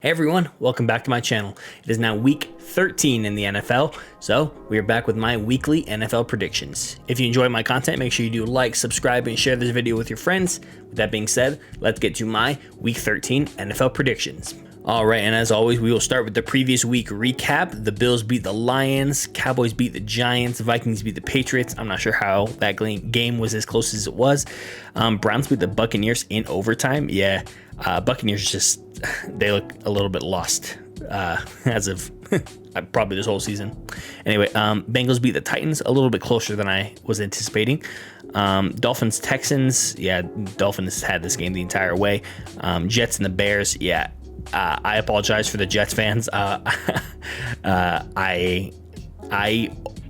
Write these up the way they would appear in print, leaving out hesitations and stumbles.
Hey everyone, welcome back to my channel. It is now week 13 in the NFL, so we are back with my weekly NFL predictions. If you enjoy my content, make sure you do like, subscribe, and share this video with your friends. With that being said, let's get to my week 13 NFL predictions. Alright, and as always, we will start with the previous week recap. The Bills beat the Lions, Cowboys beat the Giants, Vikings beat the Patriots. I'm not sure how that game was as close as it was. Browns beat the Buccaneers in overtime. Yeah, Buccaneers just, they look a little bit lost as of probably this whole season. Anyway, Bengals beat the Titans a little bit closer than I was anticipating. Dolphins, Texans, yeah, Dolphins had this game the entire way. Jets and the Bears, yeah. I apologize for the Jets fans. I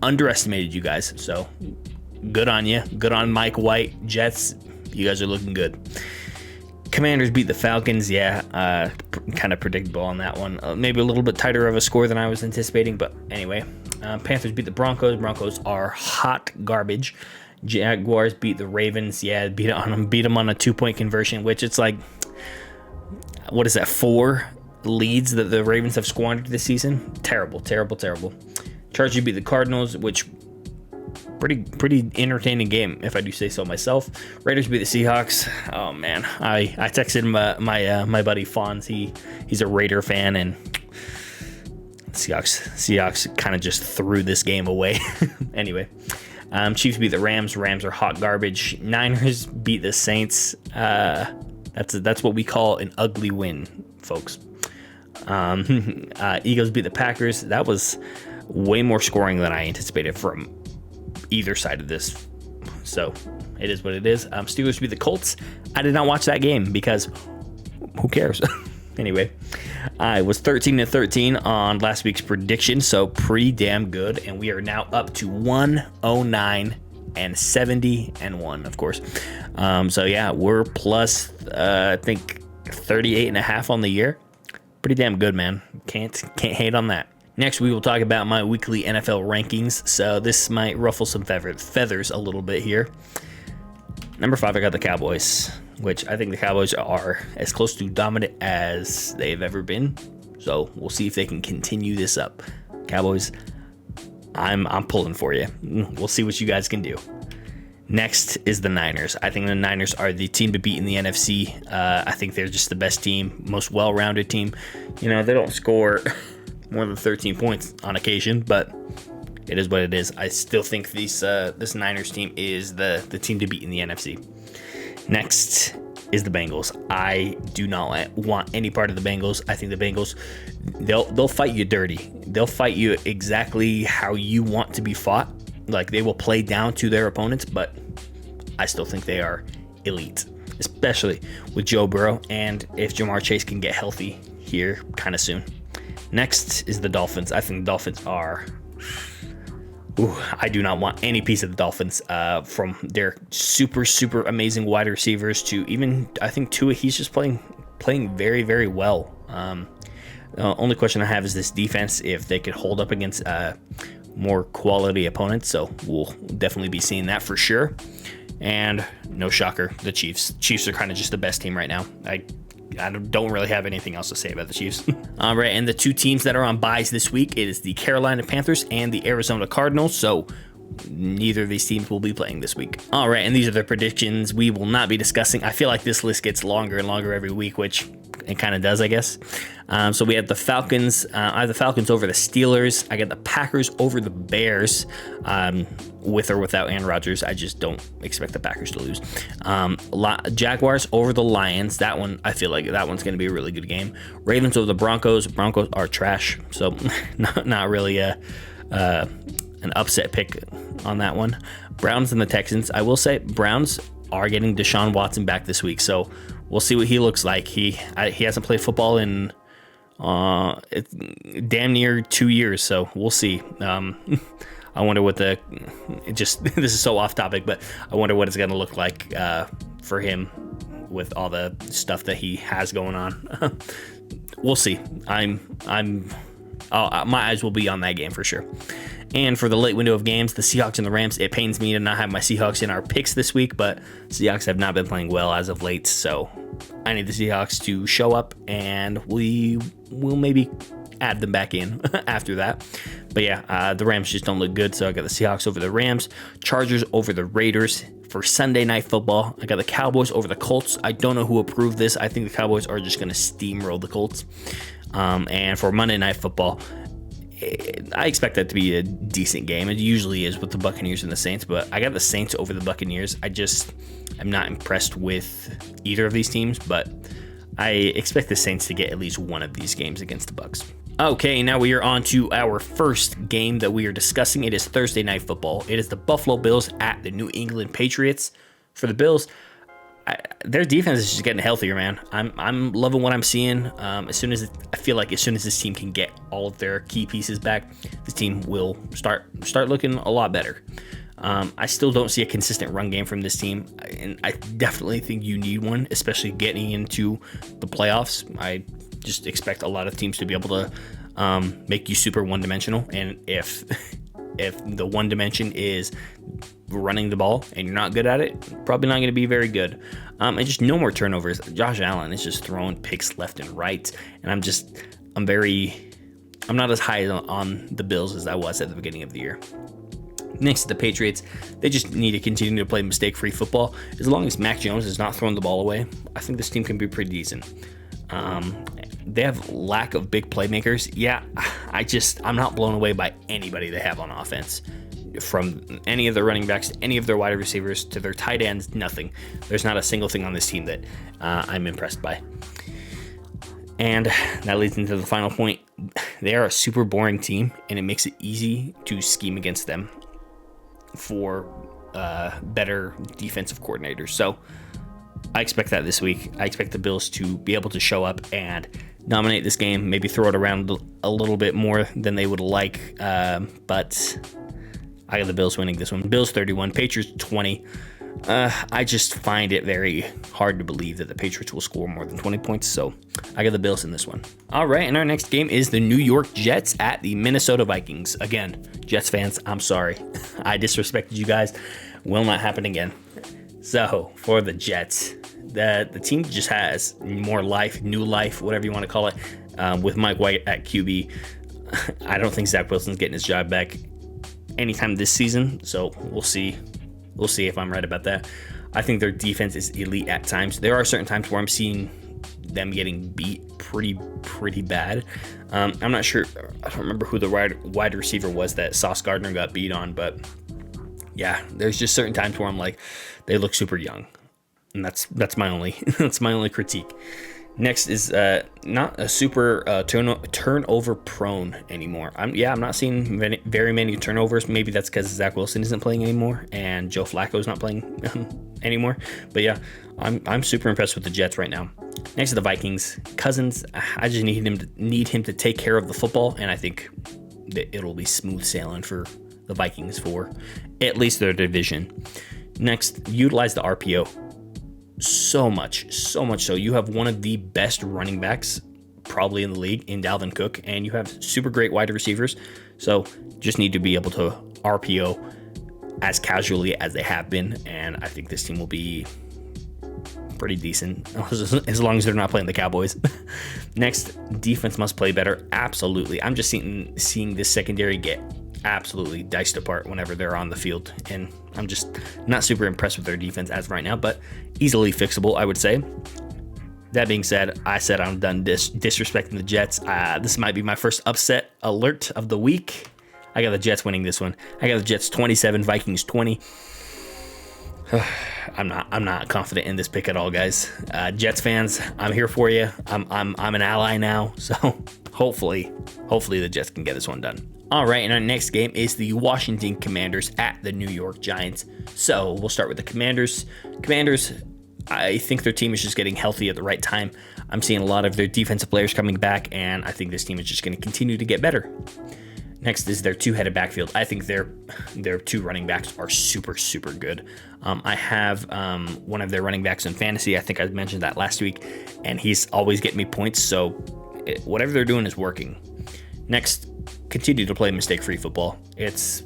underestimated you guys, so good on you. Good on Mike White. Jets, you guys are looking good. Commanders beat the Falcons. Yeah, kind of predictable on that one. Maybe a little bit tighter of a score than I was anticipating, but anyway. Panthers beat the Broncos. Broncos are hot garbage. Jaguars beat the Ravens. Yeah, beat them on a 2-point conversion, which it's like, what is that, 4 leads that the Ravens have squandered this season? Terrible. Chargers beat the Cardinals, which pretty entertaining game, if I do say so myself. Raiders beat the Seahawks. Oh man, I texted my buddy Fonz. He's a Raider fan, and Seahawks kind of just threw this game away. Anyway, Chiefs beat the Rams. Rams are hot garbage. Niners beat the Saints. That's what we call an ugly win, folks. Eagles beat the Packers. That was way more scoring than I anticipated from either side of this. So it is what it is. Steelers beat the Colts. I did not watch that game because who cares? Anyway, I was 13-13 on last week's prediction, so pretty damn good. And we are now up to 109 and 70-1, of course. So yeah, we're plus I think 38.5 on the year. Pretty damn good, man. Can't hate on that. Next, we will talk about my weekly NFL rankings. So this might ruffle some feathers a little bit here. Number 5, I got the Cowboys, which I think the Cowboys are as close to dominant as they've ever been. So we'll see if they can continue this up. Cowboys, I'm pulling for you. We'll see what you guys can do. Next is the Niners. I think the Niners are the team to beat in the NFC. I think they're just the best team, most well-rounded team. You know, they don't score more than 13 points on occasion, but it is what it is. I still think this Niners team is the team to beat in the NFC. Next is the Bengals. I do not want any part of the Bengals. I think the Bengals, they'll fight you dirty. They'll fight you exactly how you want to be fought. Like, they will play down to their opponents, but I still think they are elite, especially with Joe Burrow and if Jamar Chase can get healthy here kind of soon. Next is the Dolphins. I think the Dolphins are... I do not want any piece of the Dolphins, from their super amazing wide receivers to even, I think Tua, he's just playing very, very well. The only question I have is this defense, if they could hold up against more quality opponents. So we'll definitely be seeing that for sure. And no shocker, the Chiefs. Chiefs are kind of just the best team right now. I don't really have anything else to say about the Chiefs. All right, and the 2 teams that are on byes this week, it is the Carolina Panthers and the Arizona Cardinals. So neither of these teams will be playing this week. All right, and these are the predictions we will not be discussing. I feel like this list gets longer and longer every week, which it kind of does, I guess. So we have the Falcons. I have the Falcons over the Steelers. I got the Packers over the Bears. With or without Aaron Rodgers, I just don't expect the Packers to lose. Jaguars over the Lions. That one, I feel like that one's going to be a really good game. Ravens over the Broncos. Broncos are trash, so not really an upset pick on that one. Browns and the Texans. I will say Browns are getting Deshaun Watson back this week, so we'll see what he looks like. He hasn't played football in it's damn near 2 years, so we'll see. I wonder what this is so off topic, but I wonder what it's going to look like for him with all the stuff that he has going on. We'll see. My eyes will be on that game for sure. And for the late window of games, the Seahawks and the Rams, it pains me to not have my Seahawks in our picks this week, but Seahawks have not been playing well as of late, so I need the Seahawks to show up, and we will maybe add them back in after that. But yeah, the Rams just don't look good, so I got the Seahawks over the Rams, Chargers over the Raiders. For Sunday Night Football, I got the Cowboys over the Colts. I don't know who approved this. I think the Cowboys are just going to steamroll the Colts. And for Monday Night Football, I expect that to be a decent game. It usually is with the Buccaneers and the Saints, but I got the Saints over the Buccaneers. I'm not impressed with either of these teams, but I expect the Saints to get at least one of these games against the Bucs. Okay, now we are on to our first game that we are discussing. It is Thursday Night Football. It is the Buffalo Bills at the New England Patriots. For the Bills, their defense is just getting healthier, man. I'm loving what I'm seeing. I feel like as soon as this team can get all of their key pieces back, this team will start looking a lot better. I still don't see a consistent run game from this team, and I definitely think you need one, especially getting into the playoffs. I just expect a lot of teams to be able to make you super one-dimensional, and if the one dimension is running the ball and you're not good at it, probably not going to be very good. And just no more turnovers. Josh Allen is just throwing picks left and right, and I'm not as high on the Bills as I was at the beginning of the year. Next to the Patriots, they just need to continue to play mistake-free football. As long as Mac Jones is not throwing the ball away, I think this team can be pretty decent. They have lack of big playmakers. Yeah, I'm not blown away by anybody they have on offense. From any of their running backs, to any of their wide receivers, to their tight ends, nothing. There's not a single thing on this team that I'm impressed by. And that leads into the final point. They are a super boring team, and it makes it easy to scheme against them for better defensive coordinators. So I expect that this week. I expect the Bills to be able to show up and dominate this game, maybe throw it around a little bit more than they would like, but I got the Bills winning this one. Bills 31, Patriots 20. I just find it very hard to believe that the Patriots will score more than 20 points, so I got the Bills in this one. All right, and our next game is the New York Jets at the Minnesota Vikings. Again, Jets fans, I'm sorry. I disrespected you guys. Will not happen again. So, for the Jets, the team just has more life, new life, whatever you want to call it, with Mike White at QB. I don't think Zach Wilson's getting his job back anytime this season, so we'll see. We'll see if I'm right about that. I think their defense is elite at times. There are certain times where I'm seeing them getting beat pretty bad. I'm not sure. I don't remember who the wide receiver was that Sauce Gardner got beat on, but yeah, there's just certain times where I'm like, they look super young, and that's my only that's my only critique. Next is not a super turnover prone anymore. I'm not seeing very many turnovers. Maybe that's because Zach Wilson isn't playing anymore and Joe Flacco's not playing anymore. But yeah, I'm super impressed with the Jets right now. Next to the Vikings, Cousins. I just need him to take care of the football, and I think that it'll be smooth sailing for the Vikings for at least their division. Next, utilize the RPO. So much so. You have one of the best running backs probably in the league in Dalvin Cook, and you have super great wide receivers. So just need to be able to RPO as casually as they have been, and I think this team will be pretty decent as long as they're not playing the Cowboys. Next, defense must play better. Absolutely. I'm just seeing this secondary get absolutely diced apart whenever they're on the field, and I'm just not super impressed with their defense as of right now, but easily fixable, I would say. That being said, I said I'm done disrespecting the Jets. This might be my first upset alert of the week. I got the Jets winning this one. I got the Jets 27, Vikings 20. I'm not confident in this pick at all, guys. Jets fans, I'm here for you. I'm an ally now, so hopefully the Jets can get this one done. All right, and our next game is the Washington Commanders at the New York Giants. So we'll start with the Commanders. I think their team is just getting healthy at the right time. I'm seeing a lot of their defensive players coming back, and I think this team is just going to continue to get better. Next is their two-headed backfield. I think their two running backs are super good. I have one of their running backs in fantasy. I think I mentioned that last week, and he's always getting me points. So whatever they're doing is working. Next, continue to play mistake-free football. It's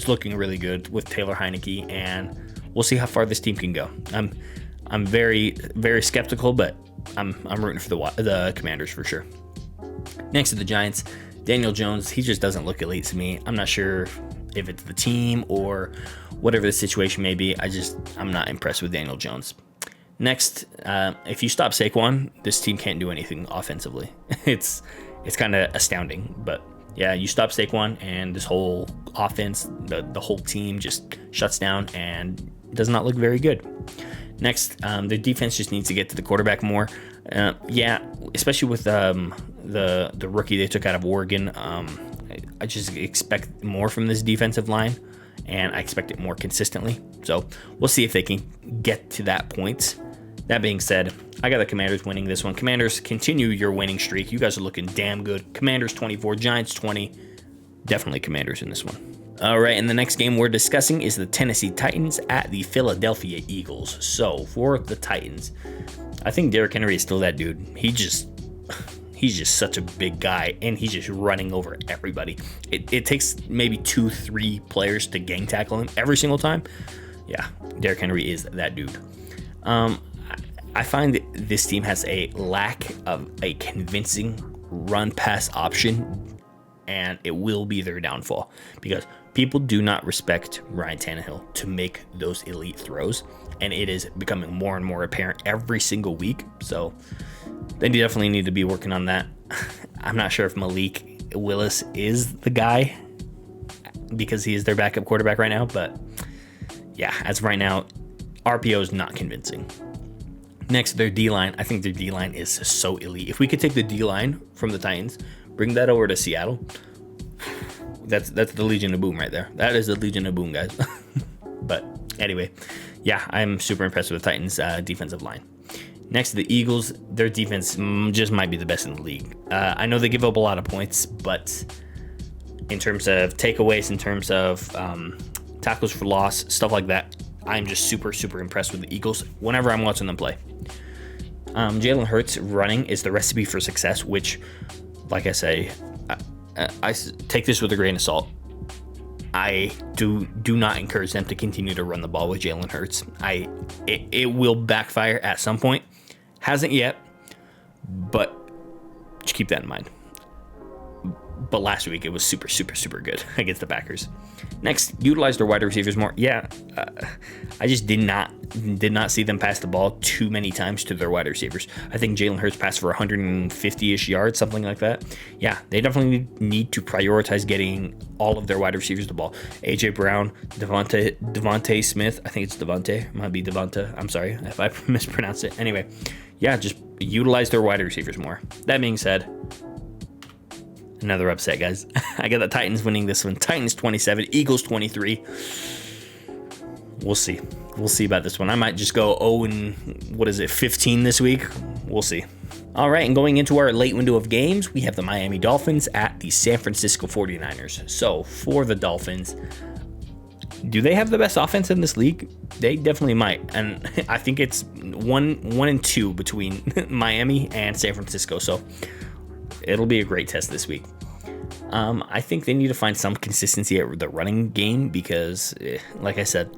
looking really good with Taylor Heineke, and we'll see how far this team can go. I'm very, very skeptical, but I'm rooting for the Commanders for sure. Next to the Giants, Daniel Jones, he just doesn't look elite to me. I'm not sure if it's the team or whatever the situation may be. I'm not impressed with Daniel Jones. Next, if you stop Saquon, this team can't do anything offensively. It's kind of astounding, but yeah, you stop Saquon and this whole offense, the whole team just shuts down and does not look very good. Next, the defense just needs to get to the quarterback more. Especially with the rookie they took out of Oregon. I just expect more from this defensive line, and I expect it more consistently. So we'll see if they can get to that point. That being said, I got the Commanders winning this one. Commanders, continue your winning streak. You guys are looking damn good. Commanders 24, Giants 20. Definitely Commanders in this one. All right, and the next game we're discussing is the Tennessee Titans at the Philadelphia Eagles. So for the Titans, I think Derrick Henry is still that dude. He's just such a big guy, and he's just running over everybody. It takes maybe 2-3 players to gang tackle him every single time. Yeah, Derrick Henry is that dude. I find that this team has a lack of a convincing run-pass option, and it will be their downfall because people do not respect Ryan Tannehill to make those elite throws, and it is becoming more and more apparent every single week. So they definitely need to be working on that. I'm not sure if Malik Willis is the guy because he is their backup quarterback right now, but yeah, as of right now, RPO is not convincing. Next, their D-line. I think their D-line is so elite. If we could take the D-line from the Titans, bring that over to Seattle, that's the Legion of Boom right there. That is the Legion of Boom, guys. But anyway, yeah, I'm super impressed with the Titans' defensive line. Next to the Eagles, their defense just might be the best in the league. I know they give up a lot of points, but in terms of takeaways, in terms of tackles for loss, stuff like that, I'm just super, super impressed with the Eagles whenever I'm watching them play. Jalen Hurts running is the recipe for success, which, like I say, I take this with a grain of salt. I do not encourage them to continue to run the ball with Jalen Hurts. It will backfire at some point. Hasn't yet, but just keep that in mind. But last week it was super, super, super good against the Packers. Next, utilize their wide receivers more. Yeah, I just did not see them pass the ball too many times to their wide receivers. I think Jalen Hurts passed for 150-ish yards, something like that. Yeah, they definitely need to prioritize getting all of their wide receivers the ball. AJ Brown, Devontae Smith. I think it's Devontae. It might be Devonta. I'm sorry if I mispronounced it. Anyway, yeah, just utilize their wide receivers more. That being said, another upset, guys. I got the Titans winning this one. Titans 27, Eagles 23. We'll see. We'll see about this one. I might just go 15 this week. We'll see. All right, and going into our late window of games, we have the Miami Dolphins at the San Francisco 49ers. So for the Dolphins, do they have the best offense in this league? They definitely might. And I think it's 1-2 between Miami and San Francisco. So it'll be a great test this week. I think they need to find some consistency at the running game because, like I said,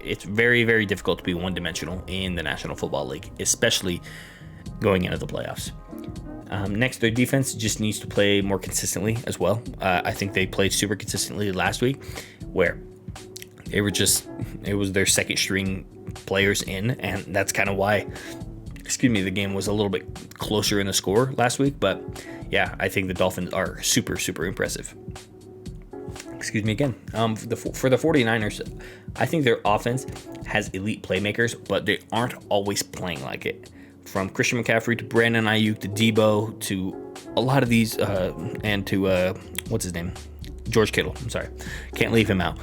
it's very, very difficult to be one-dimensional in the National Football League, especially going into the playoffs. Next, their defense just needs to play more consistently as well. I think they played super consistently last week, where it was their second string players in, and that's kind of why the game was a little bit closer in the score last week. But yeah, I think the Dolphins are super, super impressive. Excuse me again. For the 49ers, I think their offense has elite playmakers, but they aren't always playing like it. From Christian McCaffrey to Brandon Ayuk to Debo to a lot of these, and to what's his name? George Kittle. I'm sorry, can't leave him out.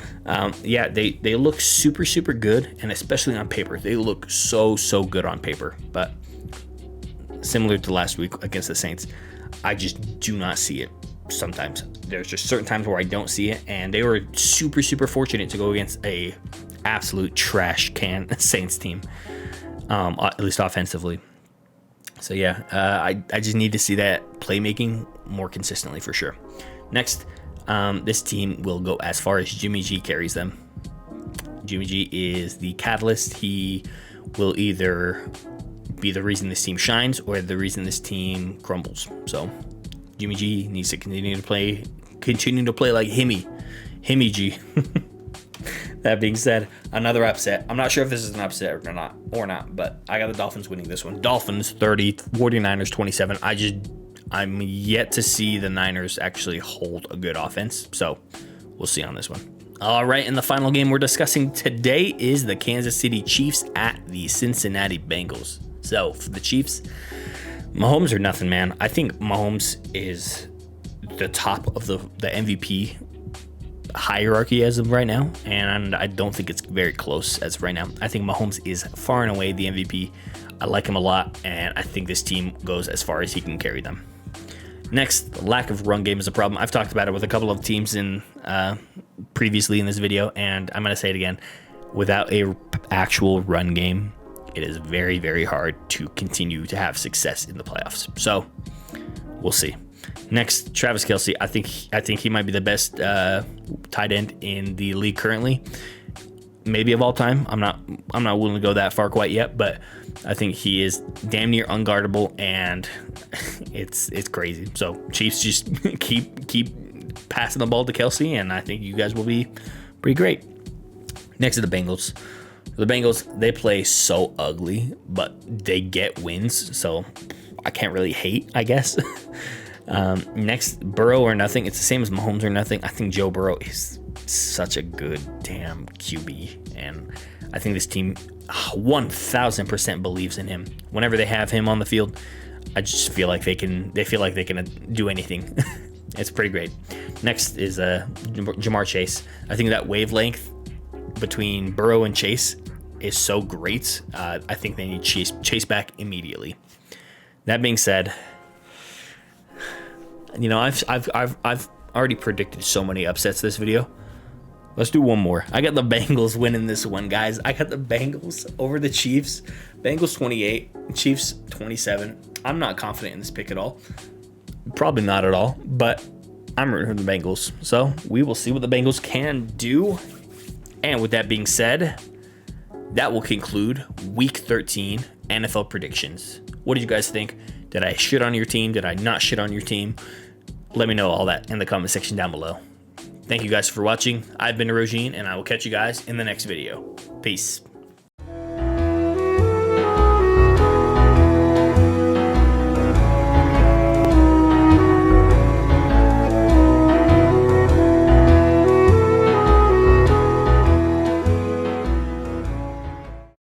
Yeah, they look super, super good, and especially on paper, they look so good on paper. But similar to last week against the Saints, I just do not see it. Sometimes there's just certain times where I don't see it, and they were super, super fortunate to go against a absolute trash can Saints team, at least offensively. So yeah, I just need to see that playmaking more consistently for sure. Next, this team will go as far as Jimmy G carries them. Jimmy G is the catalyst. He will either be the reason this team shines or the reason this team crumbles. So Jimmy G needs to continue to play like Himmy G. That being said, another upset. I'm not sure if this is an upset or not, but I got the Dolphins winning this one. Dolphins 30, 49ers 27. I'm yet to see the Niners actually hold a good offense, so we'll see on this one. All right, and the final game we're discussing today is the Kansas City Chiefs at the Cincinnati Bengals. So for the Chiefs, Mahomes or nothing, man. I think Mahomes is the top of the MVP hierarchy as of right now, and I don't think it's very close as of right now. I think Mahomes is far and away the MVP. I like him a lot, and I think this team goes as far as he can carry them. Next, the lack of run game is a problem. I've talked about it with a couple of teams in previously in this video, and I'm going to say it again. Without a actual run game, it is very, very hard to continue to have success in the playoffs. So we'll see. Next, Travis Kelce. I think he might be the best tight end in the league currently, maybe of all time. I'm not willing to go that far quite yet, but I think he is damn near unguardable, and it's crazy. So Chiefs just keep passing the ball to Kelce, and I think you guys will be pretty great. Next to the Bengals. The Bengals, they play so ugly, but they get wins, so I can't really hate, I guess. Next, Burrow or nothing. It's the same as Mahomes or nothing. I think Joe Burrow is such a good damn QB, and I think this team 1000% believes in him. Whenever they have him on the field, I just feel like they can do anything. It's pretty great. Next is Jamar Chase. I think that wavelength between Burrow and Chase is so great. I think they need Chase back immediately. That being said, you know, I've already predicted so many upsets this video. Let's do one more. I got the Bengals winning this one, guys. I got the Bengals over the Chiefs. Bengals 28, Chiefs 27. I'm not confident in this pick at all. Probably not at all, but I'm rooting for the Bengals. So we will see what the Bengals can do. And with that being said, that will conclude Week 13 NFL predictions. What did you guys think? Did I shit on your team? Did I not shit on your team? Let me know all that in the comment section down below. Thank you guys for watching. I've been Rogine, and I will catch you guys in the next video. Peace.